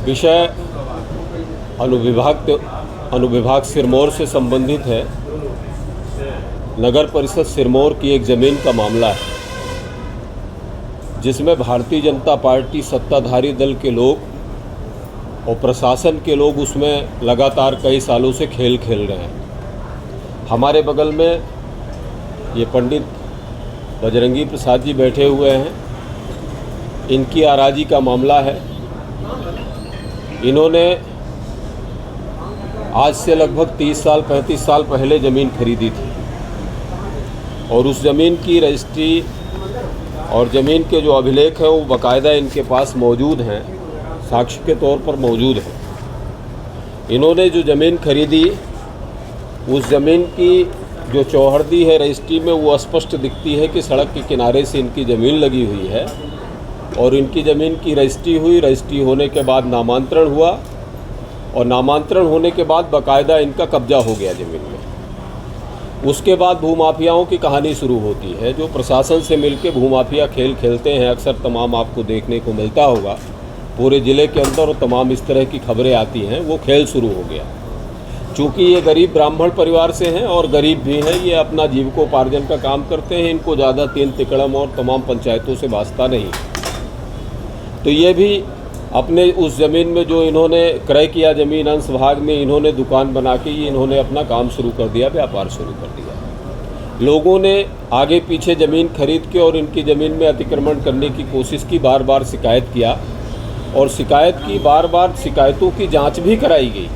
विषय अनुविभाग सिरमौर से संबंधित है। नगर परिषद सिरमौर की एक ज़मीन का मामला है जिसमें भारतीय जनता पार्टी सत्ताधारी दल के लोग और प्रशासन के लोग उसमें लगातार कई सालों से खेल खेल रहे हैं। हमारे बगल में ये पंडित बजरंगी प्रसाद जी बैठे हुए हैं। इनकी आराजी का मामला है। इन्होंने आज से लगभग 30 साल 35 साल पहले ज़मीन खरीदी थी और उस ज़मीन की रजिस्ट्री और ज़मीन के जो अभिलेख हैं वो बाकायदा इनके पास मौजूद हैं, साक्ष्य के तौर पर मौजूद हैं। इन्होंने जो ज़मीन खरीदी उस ज़मीन की जो चौहर्दी है रजिस्ट्री में वो स्पष्ट दिखती है कि सड़क के किनारे से इनकी ज़मीन लगी हुई है और इनकी ज़मीन की रजिस्ट्री हुई। रजिस्ट्री होने के बाद नामांतरण हुआ और नामांतरण होने के बाद बाकायदा इनका कब्जा हो गया ज़मीन में। उसके बाद भूमाफियाओं की कहानी शुरू होती है, जो प्रशासन से मिलकर भूमाफिया खेल खेलते हैं। अक्सर तमाम आपको देखने को मिलता होगा पूरे ज़िले के अंदर और तमाम इस तरह की खबरें आती हैं। वो खेल शुरू हो गया। चूँकि ये गरीब ब्राह्मण परिवार से हैं और गरीब भी हैं, ये अपना जीविकोपार्जन का काम करते हैं। इनको ज़्यादा तीन तिकड़म और तमाम पंचायतों से वास्ता नहीं। तो ये भी अपने उस ज़मीन में जो इन्होंने क्रय किया, ज़मीन अंश भाग में इन्होंने दुकान बना के इन्होंने अपना काम शुरू कर दिया, व्यापार शुरू कर दिया। लोगों ने आगे पीछे ज़मीन खरीद के और इनकी ज़मीन में अतिक्रमण करने की कोशिश की, बार बार शिकायत किया और शिकायत की, बार बार शिकायतों की जांच भी कराई गई।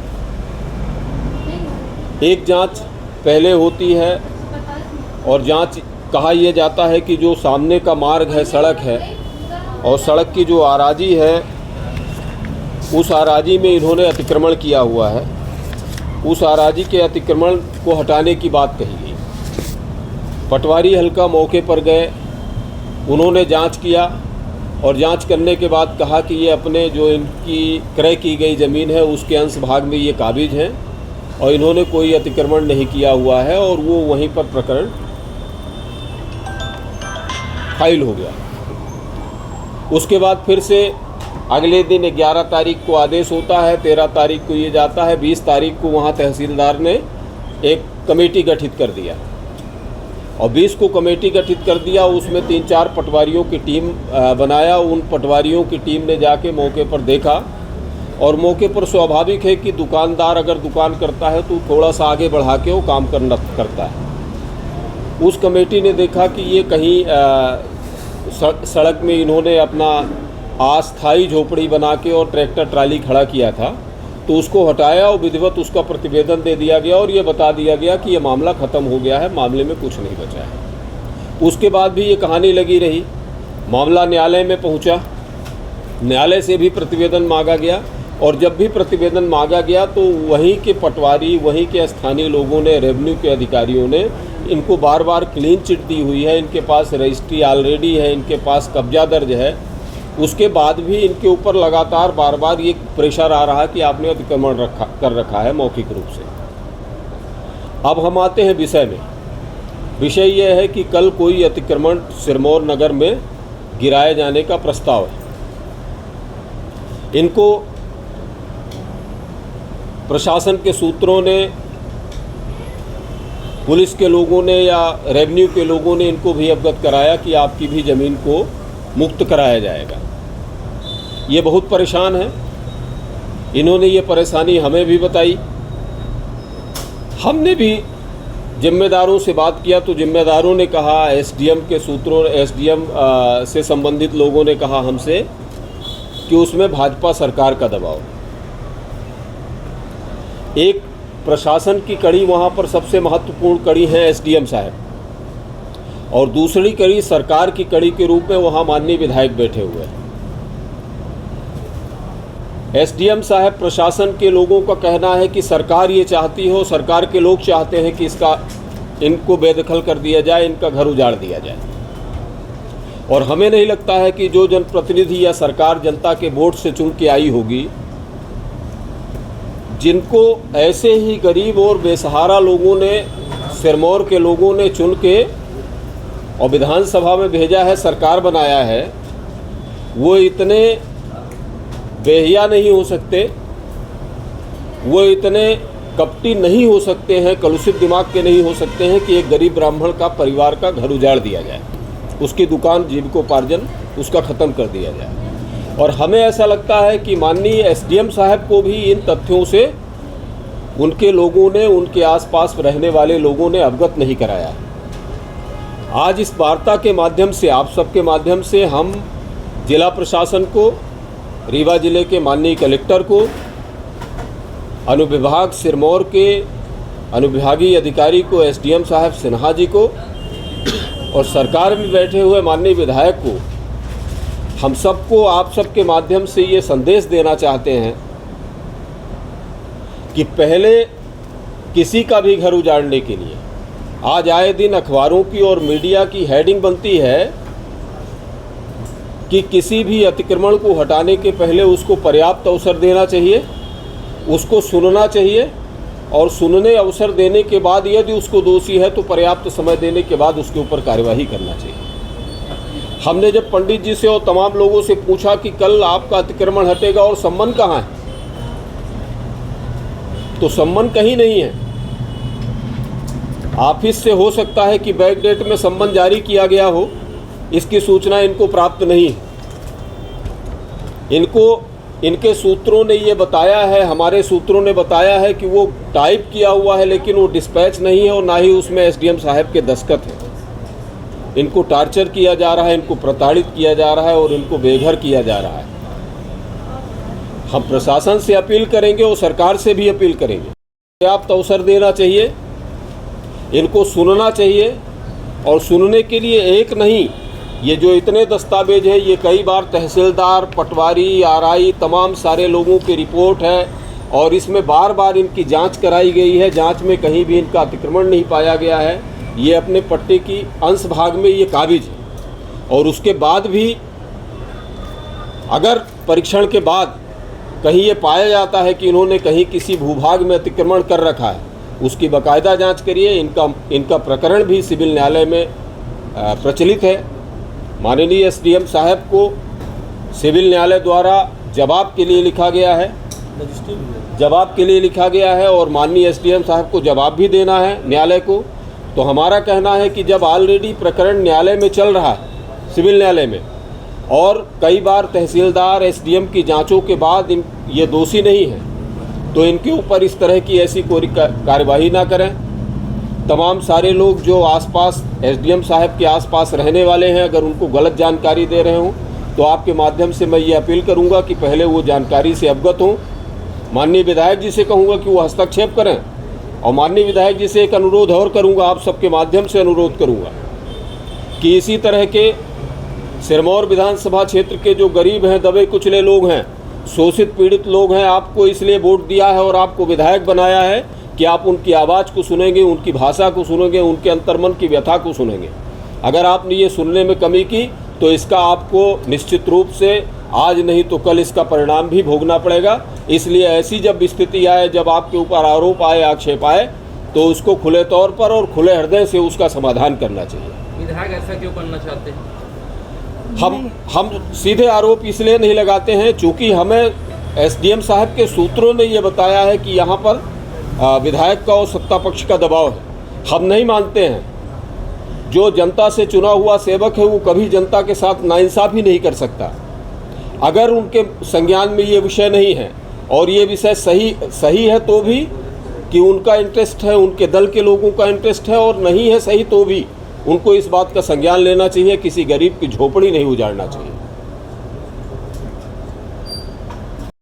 एक जांच पहले होती है और जांच कहा यह जाता है कि जो सामने का मार्ग है, सड़क है और सड़क की जो आराजी है उस आराजी में इन्होंने अतिक्रमण किया हुआ है। उस आराजी के अतिक्रमण को हटाने की बात कही गई। पटवारी हल्का मौके पर गए, उन्होंने जांच किया और जांच करने के बाद कहा कि ये अपने जो इनकी क्रय की गई ज़मीन है उसके अंश भाग में ये काबिज हैं और इन्होंने कोई अतिक्रमण नहीं किया हुआ है और वो वहीं पर प्रकरण फाइल हो गया। उसके बाद फिर से अगले दिन 11 तारीख को आदेश होता है, 13 तारीख को ये जाता है, 20 तारीख को वहाँ तहसीलदार ने एक कमेटी गठित कर दिया और 20 को कमेटी गठित कर दिया। उसमें 3-4 पटवारियों की टीम बनाया। उन पटवारियों की टीम ने जाके मौके पर देखा और मौके पर स्वाभाविक है कि दुकानदार अगर दुकान करता है तो थोड़ा सा आगे बढ़ा के वो काम करता है। उस कमेटी ने देखा कि ये कहीं सड़क में इन्होंने अपना अस्थायी झोपड़ी बना के और ट्रैक्टर ट्राली खड़ा किया था, तो उसको हटाया और विधिवत उसका प्रतिवेदन दे दिया गया और ये बता दिया गया कि ये मामला ख़त्म हो गया है, मामले में कुछ नहीं बचा है। उसके बाद भी ये कहानी लगी रही। मामला न्यायालय में पहुंचा, न्यायालय से भी प्रतिवेदन मांगा गया और जब भी प्रतिवेदन मांगा गया तो वहीं के पटवारी, वहीं के स्थानीय लोगों ने, रेवेन्यू के अधिकारियों ने इनको बार बार क्लीन चिट दी हुई है, इनके पास रजिस्ट्री ऑलरेडी है, इनके पास कब्जा दर्ज है। उसके बाद भी इनके ऊपर लगातार बार बार ये प्रेशर आ रहा है कि आपने अतिक्रमण कर रखा है मौखिक रूप से। अब हम आते हैं विषय में। विषय यह है कि कल कोई अतिक्रमण सिरमौर नगर में गिराए जाने का प्रस्ताव है। इनको प्रशासन के सूत्रों ने, पुलिस के लोगों ने या रेवेन्यू के लोगों ने इनको भी अवगत कराया कि आपकी भी ज़मीन को मुक्त कराया जाएगा। ये बहुत परेशान है। इन्होंने ये परेशानी हमें भी बताई। हमने भी जिम्मेदारों से बात किया तो जिम्मेदारों ने कहा, एसडीएम के सूत्रों, एसडीएम से संबंधित लोगों ने कहा हमसे कि उसमें भाजपा सरकार का दबाव। एक प्रशासन की कड़ी वहाँ पर सबसे महत्वपूर्ण कड़ी है एसडीएम साहब और दूसरी कड़ी सरकार की कड़ी के रूप में वहाँ माननीय विधायक बैठे हुए हैं। एसडीएम साहब प्रशासन के लोगों का कहना है कि सरकार ये चाहती हो, सरकार के लोग चाहते हैं कि इनको बेदखल कर दिया जाए, इनका घर उजाड़ दिया जाए। और हमें नहीं लगता है कि जो जनप्रतिनिधि या सरकार जनता के वोट से चुन के आई होगी, जिनको ऐसे ही गरीब और बेसहारा लोगों ने, सिरमौर के लोगों ने चुन के और विधानसभा में भेजा है, सरकार बनाया है, वो इतने बेहिया नहीं हो सकते, वो इतने कपटी नहीं हो सकते हैं, कलुषित दिमाग के नहीं हो सकते हैं कि एक गरीब ब्राह्मण का परिवार का घर उजाड़ दिया जाए, उसकी दुकान जीविकोपार्जन उसका ख़त्म कर दिया जाए। और हमें ऐसा लगता है कि माननीय एसडीएम साहब को भी इन तथ्यों से उनके लोगों ने, उनके आसपास रहने वाले लोगों ने अवगत नहीं कराया। आज इस वार्ता के माध्यम से, आप सबके माध्यम से हम जिला प्रशासन को, रीवा जिले के माननीय कलेक्टर को, अनुविभाग सिरमौर के अनुविभागीय अधिकारी को, एसडीएम साहब सिन्हा जी को और सरकार में बैठे हुए माननीय विधायक को, हम सबको आप सबके माध्यम से ये संदेश देना चाहते हैं कि पहले किसी का भी घर उजाड़ने के लिए आज आए दिन अखबारों की और मीडिया की हेडिंग बनती है कि किसी भी अतिक्रमण को हटाने के पहले उसको पर्याप्त अवसर देना चाहिए, उसको सुनना चाहिए और सुनने अवसर देने के बाद यदि उसको दोषी है तो पर्याप्त समय देने के बाद उसके ऊपर कार्यवाही करना चाहिए। हमने जब पंडित जी से और तमाम लोगों से पूछा कि कल आपका अतिक्रमण हटेगा और सम्मन कहाँ है, तो सम्मन कहीं नहीं है। ऑफिस से हो सकता है कि बैक डेट में सम्मन जारी किया गया हो, इसकी सूचना इनको प्राप्त नहीं है। इनके सूत्रों ने ये बताया है, हमारे सूत्रों ने बताया है कि वो टाइप किया हुआ है लेकिन वो डिस्पैच नहीं है और ना ही उसमें एसडीएम साहब के दस्तखत हैं। इनको टार्चर किया जा रहा है, इनको प्रताड़ित किया जा रहा है और इनको बेघर किया जा रहा है। हम प्रशासन से अपील करेंगे और सरकार से भी अपील करेंगे, पर्याप्त अवसर देना चाहिए, इनको सुनना चाहिए और सुनने के लिए एक नहीं, ये जो इतने दस्तावेज हैं ये कई बार तहसीलदार, पटवारी, आरआई, तमाम सारे लोगों की रिपोर्ट है और इसमें बार बार इनकी जांच कराई गई है। जांच में कहीं भी इनका अतिक्रमण नहीं पाया गया है। ये अपने पट्टे की अंश भाग में ये काबिज है और उसके बाद भी अगर परीक्षण के बाद कहीं ये पाया जाता है कि इन्होंने कहीं किसी भूभाग में अतिक्रमण कर रखा है, उसकी बाकायदा जांच करिए। इनका प्रकरण भी सिविल न्यायालय में प्रचलित है। माननीय एसडीएम साहब को सिविल न्यायालय द्वारा जवाब के लिए लिखा गया है, और माननीय एसडीएम साहब को जवाब भी देना है न्यायालय को। तो हमारा कहना है कि जब ऑलरेडी प्रकरण न्यायालय में चल रहा है, सिविल न्यायालय में, और कई बार तहसीलदार, एसडीएम की जांचों के बाद ये दोषी नहीं है, तो इनके ऊपर इस तरह की ऐसी कोई कार्यवाही ना करें। तमाम सारे लोग जो आसपास एसडीएम साहब के आसपास रहने वाले हैं, अगर उनको गलत जानकारी दे रहे हों तो आपके माध्यम से मैं ये अपील करूंगा कि पहले वो जानकारी से अवगत हों। माननीय विधायक जी से कहूँगा कि वो हस्तक्षेप करें और माननीय विधायक जी से एक अनुरोध और करूँगा, आप सबके माध्यम से अनुरोध करूँगा कि इसी तरह के सिरमौर विधानसभा क्षेत्र के जो गरीब हैं, दबे कुचले लोग हैं, शोषित पीड़ित लोग हैं, आपको इसलिए वोट दिया है और आपको विधायक बनाया है कि आप उनकी आवाज़ को सुनेंगे, उनकी भाषा को सुनेंगे, उनके अंतर्मन की व्यथा को सुनेंगे। अगर आपने ये सुनने में कमी की तो इसका आपको निश्चित रूप से आज नहीं तो कल इसका परिणाम भी भोगना पड़ेगा। इसलिए ऐसी जब स्थिति आए, जब आपके ऊपर आरोप आए, आक्षेप आए, तो उसको खुले तौर पर और खुले हृदय से उसका समाधान करना चाहिए। विधायक ऐसा क्यों करना चाहते हैं? हम सीधे आरोप इसलिए नहीं लगाते हैं चूँकि हमें एसडीएम साहब के सूत्रों ने ये बताया है कि यहाँ पर विधायक का और सत्ता पक्ष का दबाव है। हम नहीं मानते हैं, जो जनता से चुना हुआ सेवक है वो कभी जनता के साथ नाइंसाफ़ी नहीं कर सकता। अगर उनके संज्ञान में ये विषय नहीं है और ये विषय सही है तो भी कि उनका इंटरेस्ट है, उनके दल के लोगों का इंटरेस्ट है, और नहीं है सही तो भी उनको इस बात का संज्ञान लेना चाहिए, किसी गरीब की झोपड़ी नहीं उजाड़ना चाहिए।